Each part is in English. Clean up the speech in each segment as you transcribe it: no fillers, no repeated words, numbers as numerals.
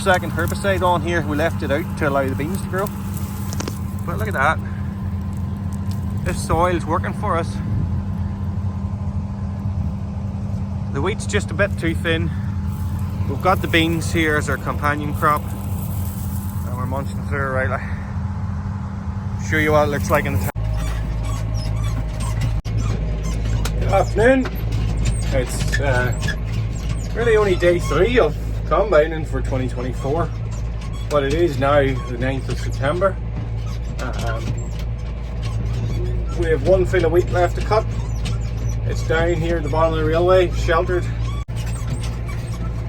second herbicide on here. We left it out to allow the beans to grow. But look at that. This soil's working for us. The wheat's just a bit too thin. We've got the beans here as our companion crop. And we're munching through it right like. Show you what it looks like in the tank. Good afternoon. It's really only day 3 of combining for 2024, but it is now the 9th of September. We have one field of wheat left to cut. It's down here at the bottom of the railway, sheltered,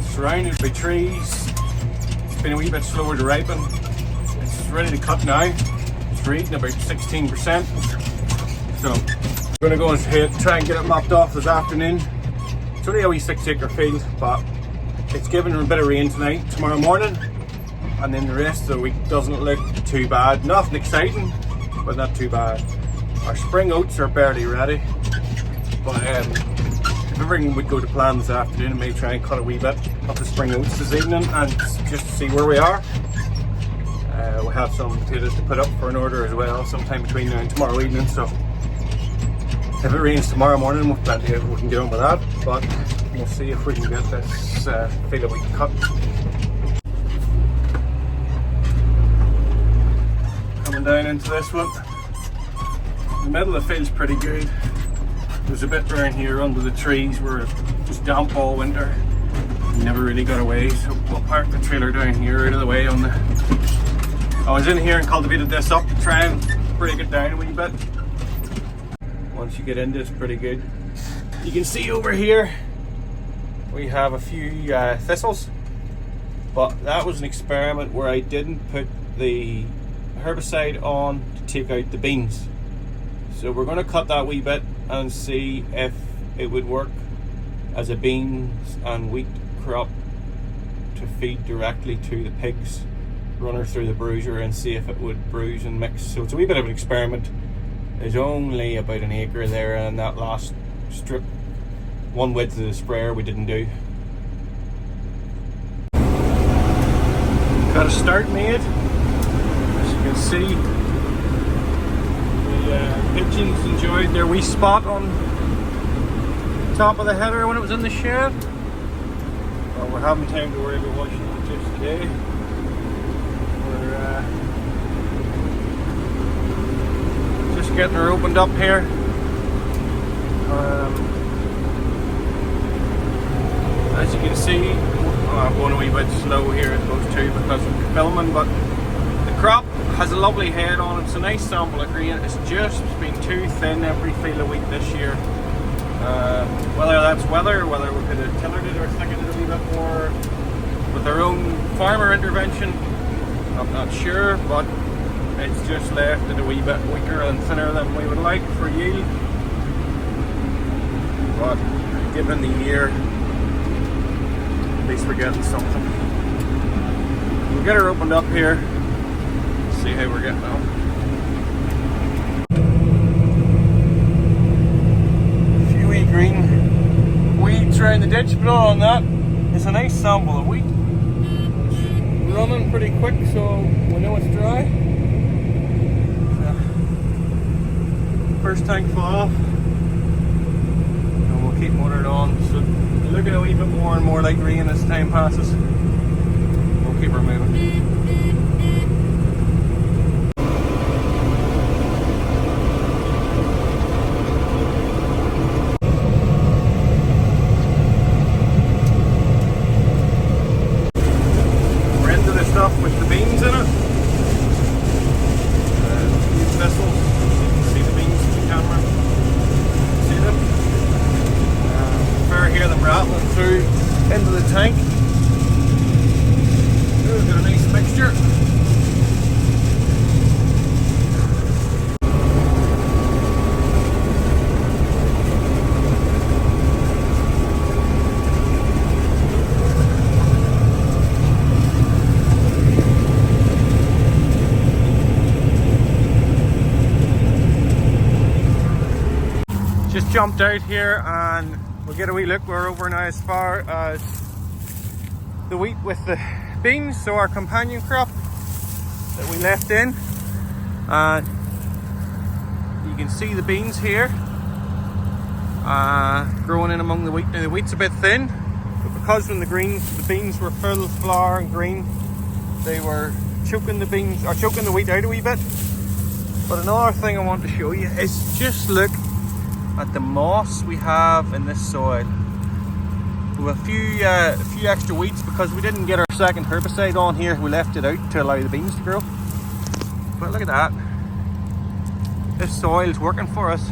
surrounded by trees. It's been a wee bit slower to ripen. It's ready to cut now. It's reading about 16%. So we're going to go and try and get it mopped off this afternoon. It's only a wee 6-acre field, but it's given a bit of rain tonight, tomorrow morning, and then the rest of the week doesn't look too bad. Nothing exciting, but not too bad. Our spring oats are barely ready, but if everything would go to plan this afternoon, I may try and cut a wee bit of the spring oats this evening and just to see where we are. We have some potatoes to put up for an order as well, sometime between now and tomorrow evening. So if it rains tomorrow morning, we can get on with that. But we'll see if we can get this field of wheat cut. Coming down into this one. The middle of the field's pretty good. There's a bit around here under the trees where it was damp all winter. We never really got away, so we'll park the trailer down here out of the way on the... I was in here and cultivated this up to try and break it down a wee bit. Once you get into it's pretty good. You can see over here we have a few thistles, but that was an experiment where I didn't put the herbicide on to take out the beans. So we're going to cut that wee bit and see if it would work as a beans and wheat crop to feed directly to the pigs. Run her through the bruiser and see if it would bruise and mix. So it's a wee bit of an experiment. There's only about an acre there, and that last strip, one width of the sprayer, we didn't do. Got a start made. As you can see, the pigeons enjoyed their wee spot on top of the header when it was in the shed. Well, we're having time to worry about washing it just today. We're just getting her opened up here. As you can see, I'm going a wee bit slow here at those two because I'm filming, but the crop has a lovely head on it. It's a nice sample of grain. It's just been too thin every field of wheat this year. Whether that's whether we could have tillered it or thickened it a wee bit more with our own farmer intervention, I'm not sure, but it's just left it a wee bit weaker and thinner than we would like for yield. But given the year, at least we're getting something. We'll get her opened up here, see how we're getting on. A few wee green weeds around the ditch, but all on that, it's a nice sample of wheat. It's running pretty quick, so we know it's dry. First tank full off, and we'll keep motoring on. So looking a wee bit more and more like rain as time passes. We'll keep her moving. We're into the stuff with the beans in it. These thistles. See them? Fair hear them rattling through into the tank. We've got a nice mixture. Just jumped out here and we'll get a wee look. We're over now as far as the wheat with the beans, so our companion crop that we left in. And you can see the beans here growing in among the wheat. Now the wheat's a bit thin, but because when the beans were full of flower and green, they were choking the beans, or choking the wheat out a wee bit. But another thing I want to show you is just look at the moss we have in this soil. We have a few extra weeds because we didn't get our second herbicide on here. We left it out to allow the beans to grow. But look at that. This soil is working for us.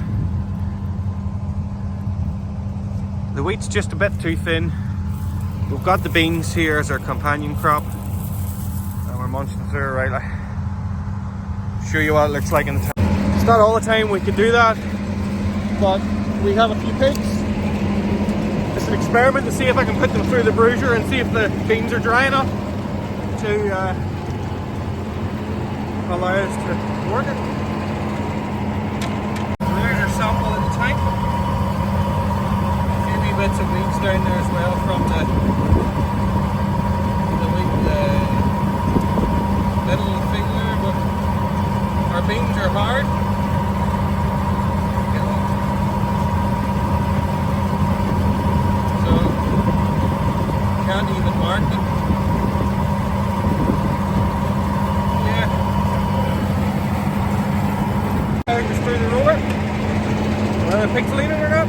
The wheat's just a bit too thin. We've got the beans here as our companion crop, and we're munching through it right. I'll show you what it looks like in the time. It's not all the time we can do that, but we have a few pigs. It's an experiment to see if I can put them through the bruiser and see if the beans are dry enough to allow us to work it. There's our sample in the tank. A few wee bits of weeds down there as well from the middle of the field there, but our beans are hard. Can't even mark them. Yeah. Just through the roller. Pigs leaning or not?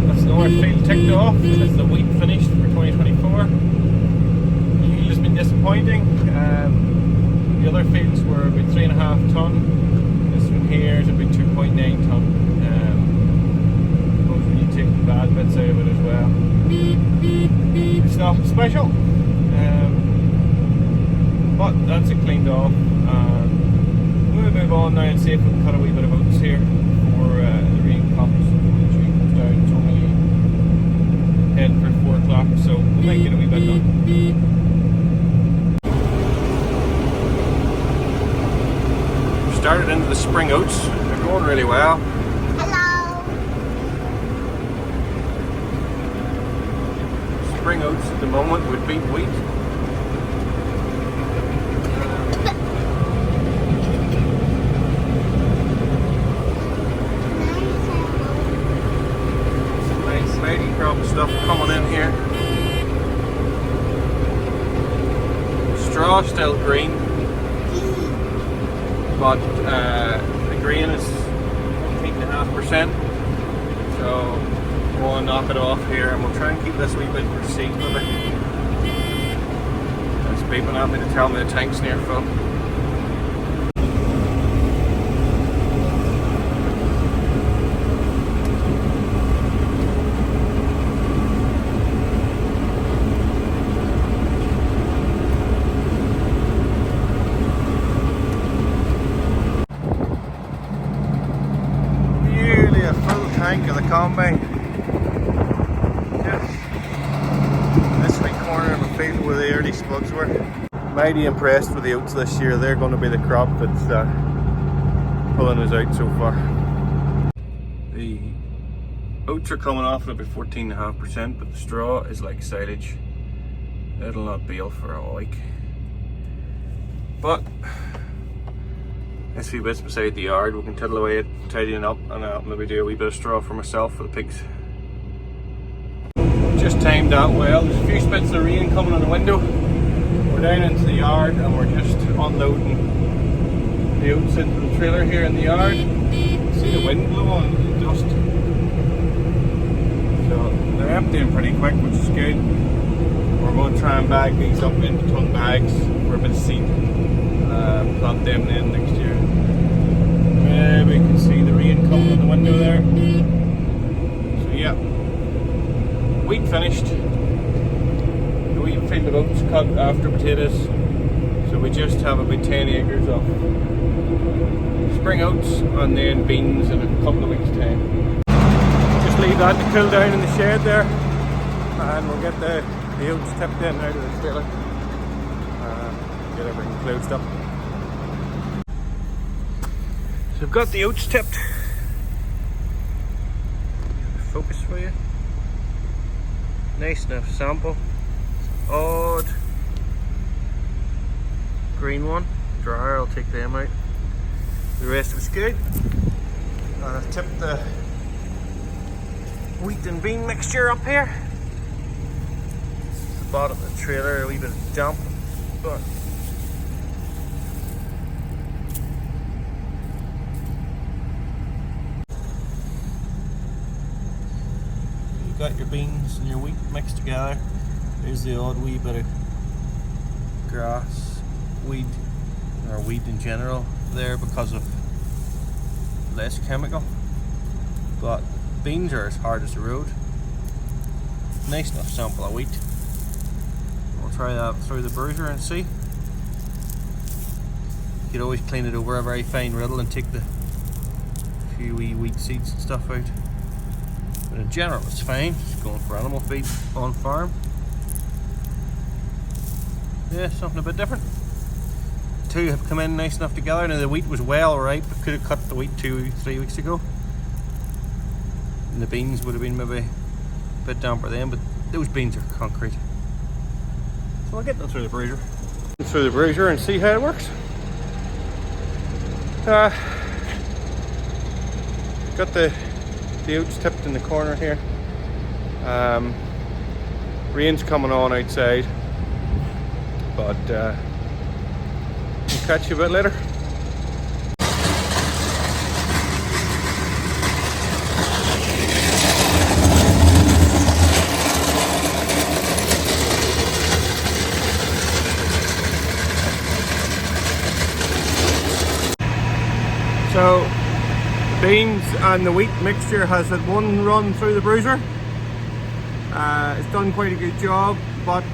That's the north field ticked off. That's the wheat finished for 2024. The yield has been disappointing. The other fields were about 3.5 tonne. This one here is about 2.9 tonne. Suppose we need to take the bad bits out of it as well. It's nothing special, but that's it cleaned off. We'll move on now and see if we can cut a wee bit of oats here before the rain comes. When the tree comes down, it's only heading for 4 o'clock, so we might get a wee bit done. Started into the spring oats. They're going really well. Spring oats at the moment would beat wheat. Some nice lady crop stuff coming in here. Straw still green, but the grain is 18.5%. So we'll knock it off here and we'll try and keep this wee bit for seed with it. It's beeping at me to tell me the tank's near full. Nearly a full tank of the combine. Where the early spuds were. Mighty impressed with the oats this year. They're going to be the crop that's pulling us out so far. The oats are coming off at about 14.5%, but the straw is like silage. It'll not bale for a week. But there's a few bits beside the yard. We can tiddle away at tidying up, and I'll maybe do a wee bit of straw for myself for the pigs. Just timed out well. There's a few spits of rain coming on the window. We're down into the yard and we're just unloading the oats into the trailer here in the yard. See the wind blowing, the dust. So they're emptying pretty quick, which is good. We're going to try and bag these up into ton bags for a bit of seed. Plant them in next year. We can see the rain coming on the window there. So yeah. Wheat finished. The wheat field of oats cut after potatoes. So we just have about 10 acres of spring oats and then beans in a couple of weeks' time. Just leave that to cool down in the shed there, and we'll get the oats tipped in out of the trailer. Get everything closed up. So we've got the oats tipped. Focus for you. Nice enough sample. Odd green one, dryer, I'll take them out. The rest of it's good. And I've tipped the wheat and bean mixture up here. The bottom of the trailer, a wee bit damp, but you've got your beans and your wheat mixed together. There's the odd wee bit of grass, weed, or weed in general there because of less chemical. But beans are as hard as the road. Nice enough sample of wheat. We'll try that through the bruiser and see. You could always clean it over a very fine riddle and take the few wee wheat seeds and stuff out. But in general it's fine. Just going for animal feed on farm. Yeah, something a bit different. Two have come in nice enough together. Now the wheat was well ripe. I could have cut the wheat 2-3 weeks ago. And the beans would have been maybe a bit damper then, but those beans are concrete. So I'll get them through the bruiser. Through the bruiser and see how it works. Got the oats tipped in the corner here. Rain's coming on outside. But we'll catch you a bit later. So the beans and the wheat mixture has had one run through the bruiser. It's done quite a good job, but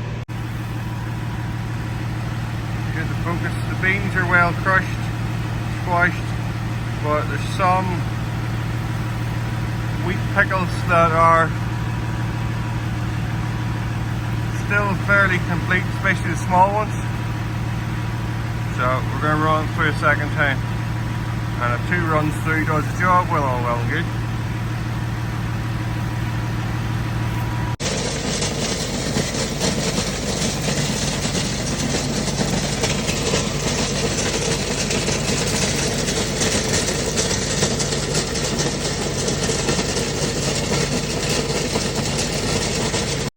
the focus. The beans are well crushed, squashed, but there's some wheat pickles that are still fairly complete, especially the small ones. So we're going to run through a second time, and if 2 runs through does the job, well, all well and good.